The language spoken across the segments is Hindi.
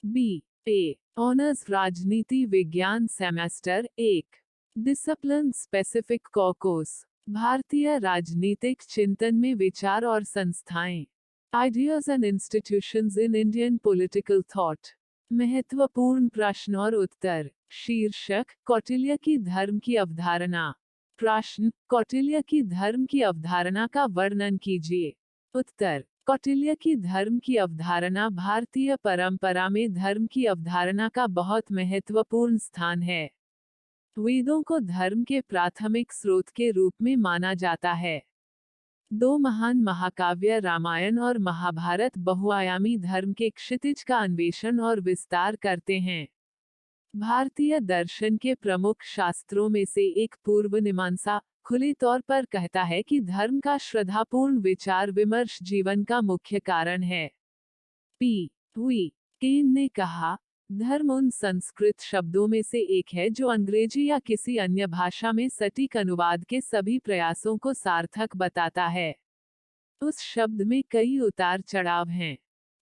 बी ए ऑनर्स राजनीति विज्ञान सेमेस्टर 1 डिसिप्लिन स्पेसिफिक कोर्स भारतीय राजनीतिक चिंतन में विचार और संस्थाएं ideas and institutions in Indian political thought महत्वपूर्ण प्रश्न और उत्तर शीर्षक कौटिल्य की धर्म की अवधारणा प्रश्न कौटिल्य की धर्म की अवधारणा का वर्णन कीजिए उत्तर कौटिल्य की धर्म की अवधारणा भारतीय परंपरा में धर्म की अवधारणा का बहुत महत्वपूर्ण स्थान है। वेदों को धर्म के प्राथमिक स्रोत के रूप में माना जाता है। दो महान महाकाव्य रामायण और महाभारत बहुआयामी धर्म के क्षितिज का अन्वेषण और विस्तार करते हैं। भारतीय दर्शन के प्रमुख शास्त्रों में से एक पूर्व मीमांसा खुले तौर पर कहता है कि धर्म का श्रद्धापूर्ण विचार विमर्श जीवन का मुख्य कारण है। पी वी केन ने कहा, धर्म उन संस्कृत शब्दों में से एक है जो अंग्रेजी या किसी अन्य भाषा में सटीक अनुवाद के सभी प्रयासों को सार्थक बताता है। उस शब्द में कई उतार चढ़ाव हैं।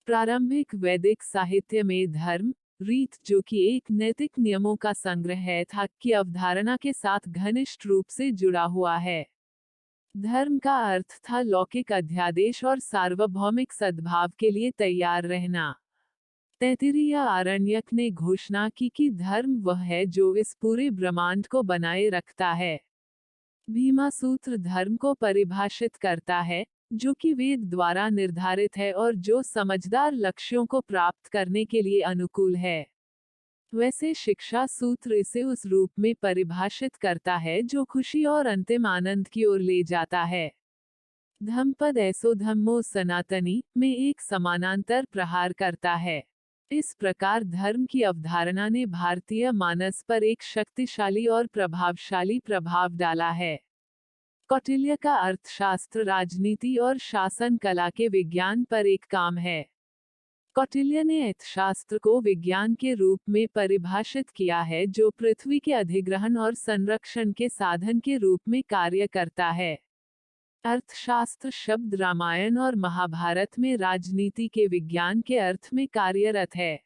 प्रारंभिक वैदिक साहित्य में धर्म रीत जो कि एक नैतिक नियमों का संग्रह है था की अवधारणा के साथ घनिष्ठ रूप से जुड़ा हुआ है। धर्म का अर्थ था लौकिक अध्यादेश और सार्वभौमिक सद्भाव के लिए तैयार रहना। तैत्तिरीय आरण्यक ने घोषणा की कि धर्म वह है जो इस पूरे ब्रह्मांड को बनाए रखता है। भीमा सूत्र धर्म को परिभाषित करता है जो कि वेद द्वारा निर्धारित है और जो समझदार लक्ष्यों को प्राप्त करने के लिए अनुकूल है। वैसे शिक्षा सूत्र इसे उस रूप में परिभाषित करता है जो खुशी और अंतिम आनंद की ओर ले जाता है। धम्मपद ऐसो धम्मो सनातनी में एक समानांतर प्रहार करता है। इस प्रकार धर्म की अवधारणा ने भारतीय मानस पर एक शक्तिशाली और प्रभावशाली प्रभाव डाला है। कौटिल्य का अर्थशास्त्र राजनीति और शासन कला के विज्ञान पर एक काम है। कौटिल्य ने अर्थशास्त्र को विज्ञान के रूप में परिभाषित किया है जो पृथ्वी के अधिग्रहण और संरक्षण के साधन के रूप में कार्य करता है। अर्थशास्त्र शब्द रामायण और महाभारत में राजनीति के विज्ञान के अर्थ में कार्यरत है।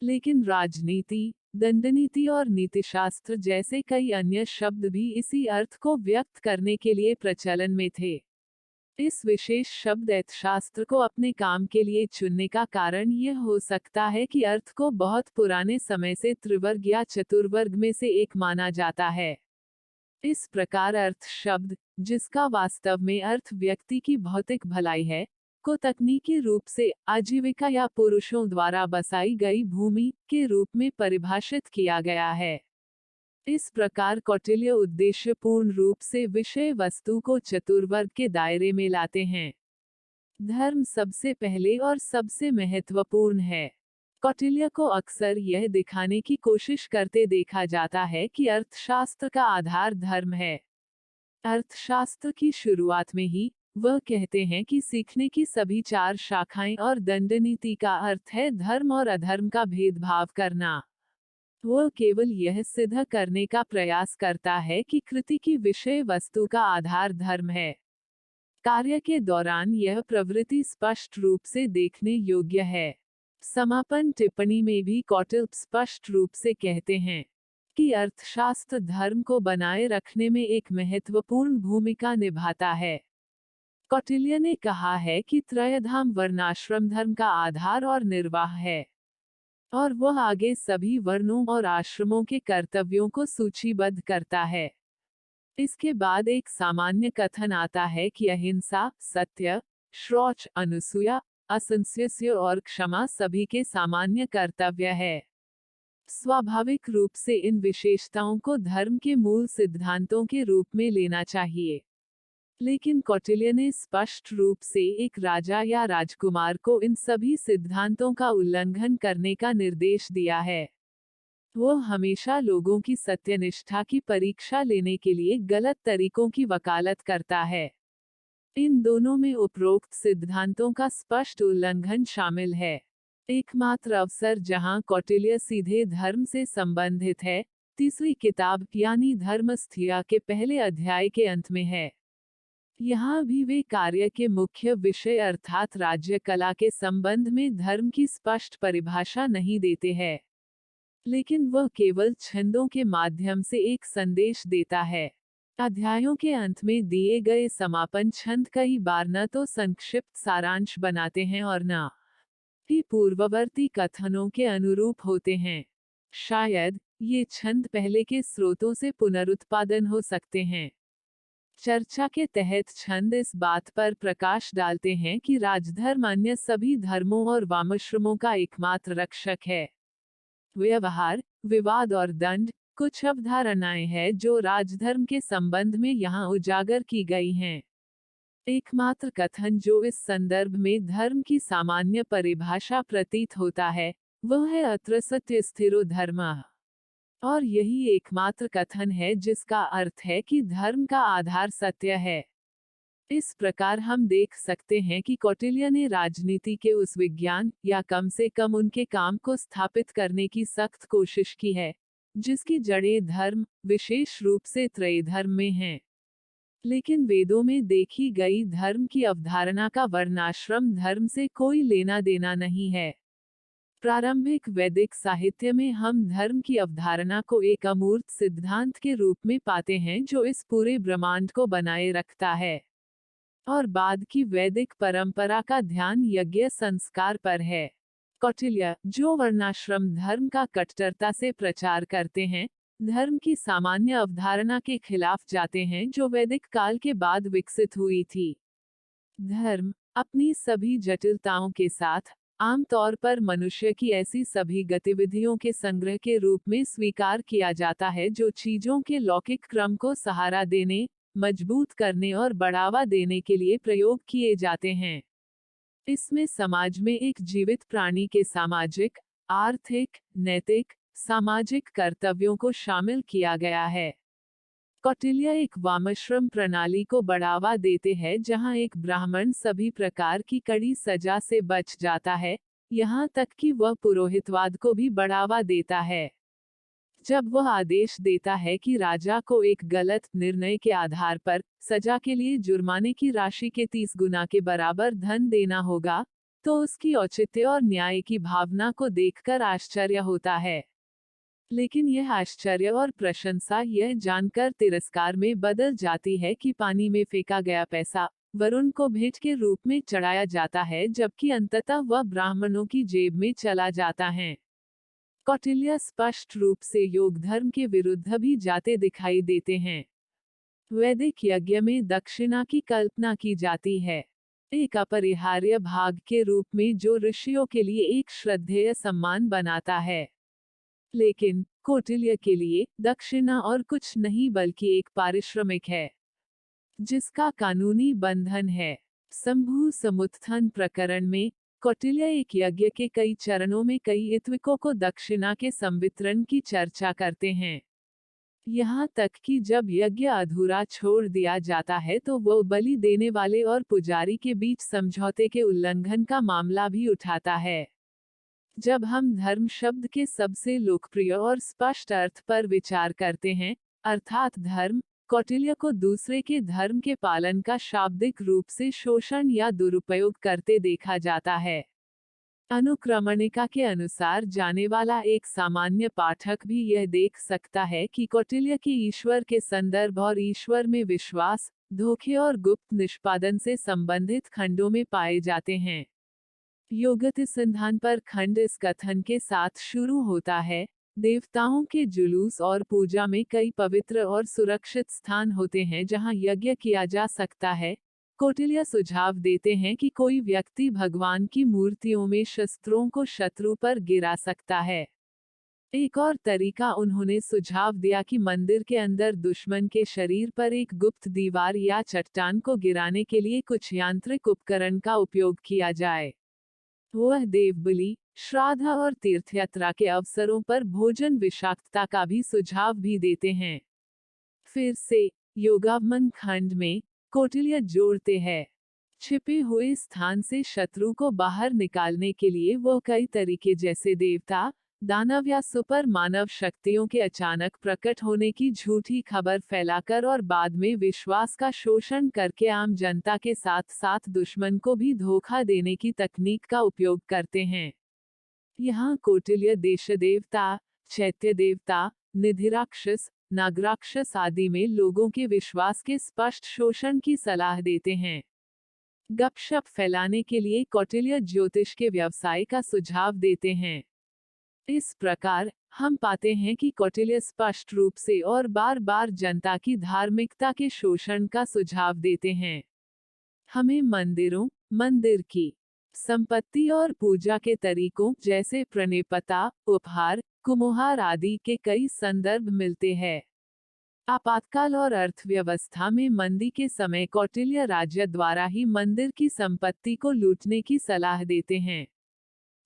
लेकिन राजनीति, दंडनीति और नीतिशास्त्र जैसे कई अन्य शब्द भी इसी अर्थ को व्यक्त करने के लिए प्रचलन में थे। इस विशेष शब्द अर्थशास्त्र को अपने काम के लिए चुनने का कारण यह हो सकता है कि अर्थ को बहुत पुराने समय से त्रिवर्ग या चतुर्वर्ग में से एक माना जाता है। इस प्रकार अर्थ शब्द, जिसका वास्तव में अर्थ व्यक्ति की भौतिक भलाई है, को तकनीकी रूप से आजीविका या पुरुषों द्वारा बसाई गई भूमि के रूप में परिभाषित किया गया है। इस प्रकार कौटिल्य उद्देश्यपूर्ण रूप से विषय वस्तु को चतुर्वर्ग के दायरे में लाते हैं। धर्म सबसे पहले और सबसे महत्वपूर्ण है। कौटिल्य को अक्सर यह दिखाने की कोशिश करते देखा जाता है कि अर्थशास्त्र का आधार धर्म है। अर्थशास्त्र की शुरुआत में ही वह कहते हैं कि सीखने की सभी चार शाखाएं और दंडनीति का अर्थ है धर्म और अधर्म का भेदभाव करना। वह केवल यह सिद्ध करने का प्रयास करता है कि कृति की विषय वस्तु का आधार धर्म है। कार्य के दौरान यह प्रवृत्ति स्पष्ट रूप से देखने योग्य है। समापन टिप्पणी में भी कौटिल्य स्पष्ट रूप से कहते हैं कि अर्थशास्त्र धर्म को बनाए रखने में एक महत्वपूर्ण भूमिका निभाता है। कौटिल्य ने कहा है कि त्रयधाम वर्णाश्रम धर्म का आधार और निर्वाह है, और वह आगे सभी वर्णों और आश्रमों के कर्तव्यों को सूचीबद्ध करता है। इसके बाद एक सामान्य कथन आता है कि अहिंसा, सत्य, शौच, अनुसूया, असंशय और क्षमा सभी के सामान्य कर्तव्य है। स्वाभाविक रूप से इन विशेषताओं को धर्म के मूल सिद्धांतों के रूप में लेना चाहिए। लेकिन कौटिल्य ने स्पष्ट रूप से एक राजा या राजकुमार को इन सभी सिद्धांतों का उल्लंघन करने का निर्देश दिया है। वो हमेशा लोगों की सत्यनिष्ठा की परीक्षा लेने के लिए गलत तरीकों की वकालत करता है। इन दोनों में उपरोक्त सिद्धांतों का स्पष्ट उल्लंघन शामिल है। एकमात्र अवसर जहां कौटिल्य सीधे धर्म से संबंधित है, तीसरी किताब यानी धर्मस्थया के पहले अध्याय के अंत में है। यहाँ भी वे कार्य के मुख्य विषय अर्थात राज्य कला के संबंध में धर्म की स्पष्ट परिभाषा नहीं देते हैं, लेकिन वह केवल छंदों के माध्यम से एक संदेश देता है। अध्यायों के अंत में दिए गए समापन छंद कई बार न तो संक्षिप्त सारांश बनाते हैं और न ही पूर्ववर्ती कथनों के अनुरूप होते हैं। शायद ये छंद पहले के स्रोतों से पुनरुत्पादन हो सकते हैं। चर्चा के तहत छंद इस बात पर प्रकाश डालते हैं कि राजधर्म अन्य सभी धर्मों और वामाश्रमों का एकमात्र रक्षक है। व्यवहार, विवाद और दंड कुछ अवधारणाएं हैं जो राजधर्म के संबंध में यहाँ उजागर की गई हैं। एकमात्र कथन जो इस संदर्भ में धर्म की सामान्य परिभाषा प्रतीत होता है, वह है अत्र सत्य स्थिरो धर्मः। और यही एकमात्र कथन है जिसका अर्थ है कि धर्म का आधार सत्य है। इस प्रकार हम देख सकते हैं कि कौटिल्य ने राजनीति के उस विज्ञान या कम से कम उनके काम को स्थापित करने की सख्त कोशिश की है, जिसकी जड़ें धर्म, विशेष रूप से त्रय धर्म में हैं। लेकिन वेदों में देखी गई धर्म की अवधारणा का वर्णाश्रम धर्म से कोई लेना देना नहीं है। प्रारंभिक वैदिक साहित्य में हम धर्म की अवधारणा को एक अमूर्त सिद्धांत के रूप में पाते हैं जो इस पूरे ब्रह्मांड को बनाए रखता है। और बाद की वैदिक परंपरा का ध्यान यज्ञ संस्कार पर है। कौटिल्य, जो वर्णाश्रम धर्म का कट्टरता से प्रचार करते हैं, धर्म की सामान्य अवधारणा के खिलाफ जाते हैं जो वैदिक काल के बाद विकसित हुई थी। धर्म, अपनी सभी जटिलताओं के साथ, आमतौर पर मनुष्य की ऐसी सभी गतिविधियों के संग्रह के रूप में स्वीकार किया जाता है जो चीजों के लौकिक क्रम को सहारा देने, मजबूत करने और बढ़ावा देने के लिए प्रयोग किए जाते हैं। इसमें समाज में एक जीवित प्राणी के सामाजिक, आर्थिक, नैतिक, सामाजिक कर्तव्यों को शामिल किया गया है। कौटिल्य एक वामाश्रम प्रणाली को बढ़ावा देते हैं जहां एक ब्राह्मण सभी प्रकार की कड़ी सजा से बच जाता है, यहाँ तक कि वह पुरोहितवाद को भी बढ़ावा देता है। जब वह आदेश देता है कि राजा को एक गलत निर्णय के आधार पर सजा के लिए जुर्माने की राशि के 30 गुना के बराबर धन देना होगा, तो उसकी औचित्य और न्याय की भावना को देखकर आश्चर्य होता है। लेकिन यह आश्चर्य और प्रशंसा यह जानकर तिरस्कार में बदल जाती है कि पानी में फेंका गया पैसा वरुण को भेंट के रूप में चढ़ाया जाता है, जबकि अंततः वह ब्राह्मणों की जेब में चला जाता है। कौटिल्य स्पष्ट रूप से योग धर्म के विरुद्ध भी जाते दिखाई देते हैं। वैदिक यज्ञ में दक्षिणा की कल्पना की जाती है, एक अपरिहार्य भाग के रूप में जो ऋषियों के लिए एक श्रद्धेय सम्मान बनाता है। लेकिन कौटिल्य के लिए दक्षिणा और कुछ नहीं बल्कि एक पारिश्रमिक है, जिसका कानूनी बंधन है। संभू समुत्थान प्रकरण में कौटिल्य एक यज्ञ के कई चरणों में कई ऋत्विकों को दक्षिणा के संवितरण की चर्चा करते हैं। यहाँ तक कि जब यज्ञ अधूरा छोड़ दिया जाता है तो वो बलि देने वाले और पुजारी के बीच समझौते के उल्लंघन का मामला भी उठाता है। जब हम धर्म शब्द के सबसे लोकप्रिय और स्पष्ट अर्थ पर विचार करते हैं, अर्थात धर्म, कौटिल्य को दूसरे के धर्म के पालन का शाब्दिक रूप से शोषण या दुरुपयोग करते देखा जाता है। अनुक्रमणिका के अनुसार जाने वाला एक सामान्य पाठक भी यह देख सकता है कि कौटिल्य के ईश्वर के संदर्भ और ईश्वर में विश्वास, धोखे और गुप्त निष्पादन से संबंधित खंडों में पाए जाते हैं। योगानुसंधान पर खंड इस कथन के साथ शुरू होता है, देवताओं के जुलूस और पूजा में कई पवित्र और सुरक्षित स्थान होते हैं जहां यज्ञ किया जा सकता है। कौटिल्य सुझाव देते हैं कि कोई व्यक्ति भगवान की मूर्तियों में शस्त्रों को शत्रु पर गिरा सकता है। एक और तरीका उन्होंने सुझाव दिया कि मंदिर के अंदर दुश्मन के शरीर पर एक गुप्त दीवार या चट्टान को गिराने के लिए कुछ यांत्रिक उपकरण का उपयोग किया जाए। वह देवबलि, श्राद्ध और तीर्थयात्रा के अवसरों पर भोजन विषाक्तता का भी सुझाव भी देते हैं। फिर से योगावमन खंड में कौटिल्य जोड़ते हैं, छिपे हुए स्थान से शत्रु को बाहर निकालने के लिए वह कई तरीके जैसे देवता, दानव या सुपर मानव शक्तियों के अचानक प्रकट होने की झूठी खबर फैलाकर और बाद में विश्वास का शोषण करके आम जनता के साथ साथ दुश्मन को भी धोखा देने की तकनीक का उपयोग करते हैं। यहाँ कौटिल्य देशदेवता, चैत्य देवता, निधिराक्षस, नागराक्षस आदि में लोगों के विश्वास के स्पष्ट शोषण की सलाह देते हैं। गपशप फैलाने के लिए कौटिल्य ज्योतिष के व्यवसाय का सुझाव देते हैं। इस प्रकार हम पाते हैं कि कौटिल्य स्पष्ट रूप से और बार बार जनता की धार्मिकता के शोषण का सुझाव देते हैं। हमें मंदिर की संपत्ति और पूजा के तरीकों जैसे प्रणेपता, उपहार, कुम्हार आदि के कई संदर्भ मिलते हैं। आपातकाल और अर्थव्यवस्था में मंदी के समय कौटिल्य राज्य द्वारा ही मंदिर की संपत्ति को लूटने की सलाह देते हैं।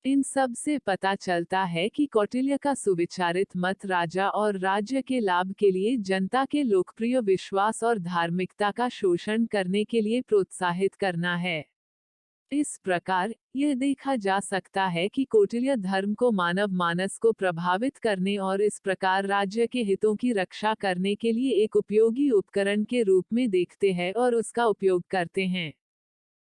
इन सब से पता चलता है कि कौटिल्य का सुविचारित मत राजा और राज्य के लाभ के लिए जनता के लोकप्रिय विश्वास और धार्मिकता का शोषण करने के लिए प्रोत्साहित करना है। इस प्रकार यह देखा जा सकता है कि कौटिल्य धर्म को मानव मानस को प्रभावित करने और इस प्रकार राज्य के हितों की रक्षा करने के लिए एक उपयोगी उपकरण के रूप में देखते हैं और उसका उपयोग करते हैं।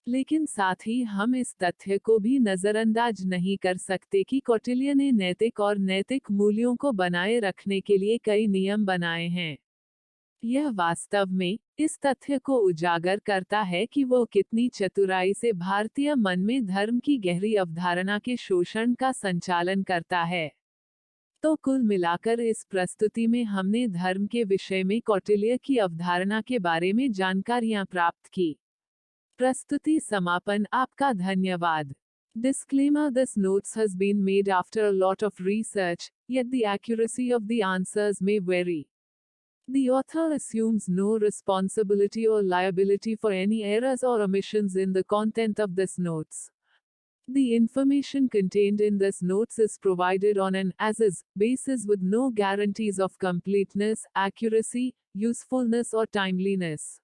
लेकिन साथ ही हम इस तथ्य को भी नजरअंदाज नहीं कर सकते कि कौटिल्य ने नैतिक मूल्यों को बनाए रखने के लिए कई नियम बनाए हैं। यह वास्तव में इस तथ्य को उजागर करता है कि वो कितनी चतुराई से भारतीय मन में धर्म की गहरी अवधारणा के शोषण का संचालन करता है। तो कुल मिलाकर इस प्रस्तुति में हमने धर्म के विषय में कौटिल्य की अवधारणा के बारे में जानकारियां प्राप्त की। प्रस्तुति समापन। आपका धन्यवाद। Disclaimer: This notes has been made after a lot of research, yet the accuracy of the answers may vary. The author assumes no responsibility or liability for any errors or omissions in the content of this notes. The information contained in this notes is provided on an as-is basis with no guarantees of completeness, accuracy, usefulness or timeliness.